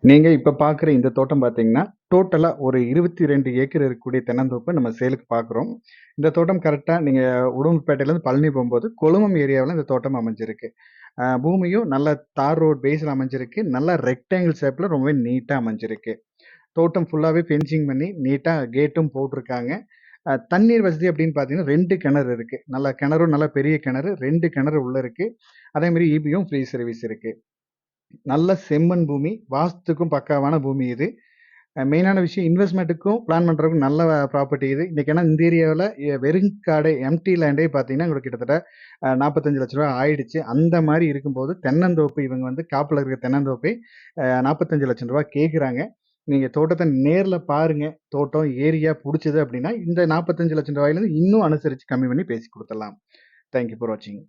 நீங்க இப்ப பார்க்குற இந்த தோட்டம் பார்த்தீங்கன்னா, டோட்டலா ஒரு 22 ஏக்கர் இருக்கக்கூடிய தென்னந்தோப்பு நம்ம சேலுக்கு பார்க்குறோம். இந்த தோட்டம் கரெக்ட்டா நீங்க உடுமல்பேட்டையிலேருந்து பழனி போம்போது, கொழுமம் ஏரியாவுல இந்த தோட்டம் அமைஞ்சிருக்கு. பூமியும் நல்ல தார் ரோட் பேஸ்ல அமைஞ்சிருக்கு. நல்லா ரெக்டாங்கிள் ஷேப்ல ரொம்பவே நீட்டா அமைஞ்சிருக்கு. தோட்டம் ஃபுல்லாவே ஃபென்சிங் பண்ணி, நீட்டா கேட்டும் போட்டிருக்காங்க. தண்ணீர் வசதி அப்படின்னு பார்த்தீங்கன்னா, 2 கிணறு இருக்கு. நல்லா கிணறும் நல்லா பெரிய கிணறு. 2 கிணறு உள்ள இருக்கு. அதே மாரி ஈபியும் ஃப்ரீ சர்வீஸ் இருக்கு. நல்ல செம்மண் பூமி. வாஸ்துக்கும் பக்காவான பூமி இது. மெயினான விஷயம் இன்வெஸ்ட்மென்ட்டுக்கும் பிளான் பண்றதுக்கும் நல்ல ப்ராப்பர்ட்டி இது. இன்னைக்கு ஏன்னா இந்த ஏரியாவுல வெறும் காடே எம்ப்டி லேண்டே பார்த்தீங்கன்னா, உங்களுக்கு கிட்டத்தட்ட ரூ. 45,00,000 ஆயிடுச்சு. அந்த மாரி இருக்கும்போது, தென்னந்தோப்பு இவங்க வந்து காப்புல இருக்க தென்னந்தோப்பே ரூ. 45,00,000 கேட்குறாங்க. நீங்க தோட்டத்த நேர்ல பாருங்க. தோட்டம், ஏரியா புடிச்சது அப்படின்னா, இந்த ரூ. 45,00,000 இன்னும் அனுசரிச்சு கம்மி பண்ணி பேசி குடுத்துடலாம். தேங்க் யூ ஃபார் வாட்சிங்.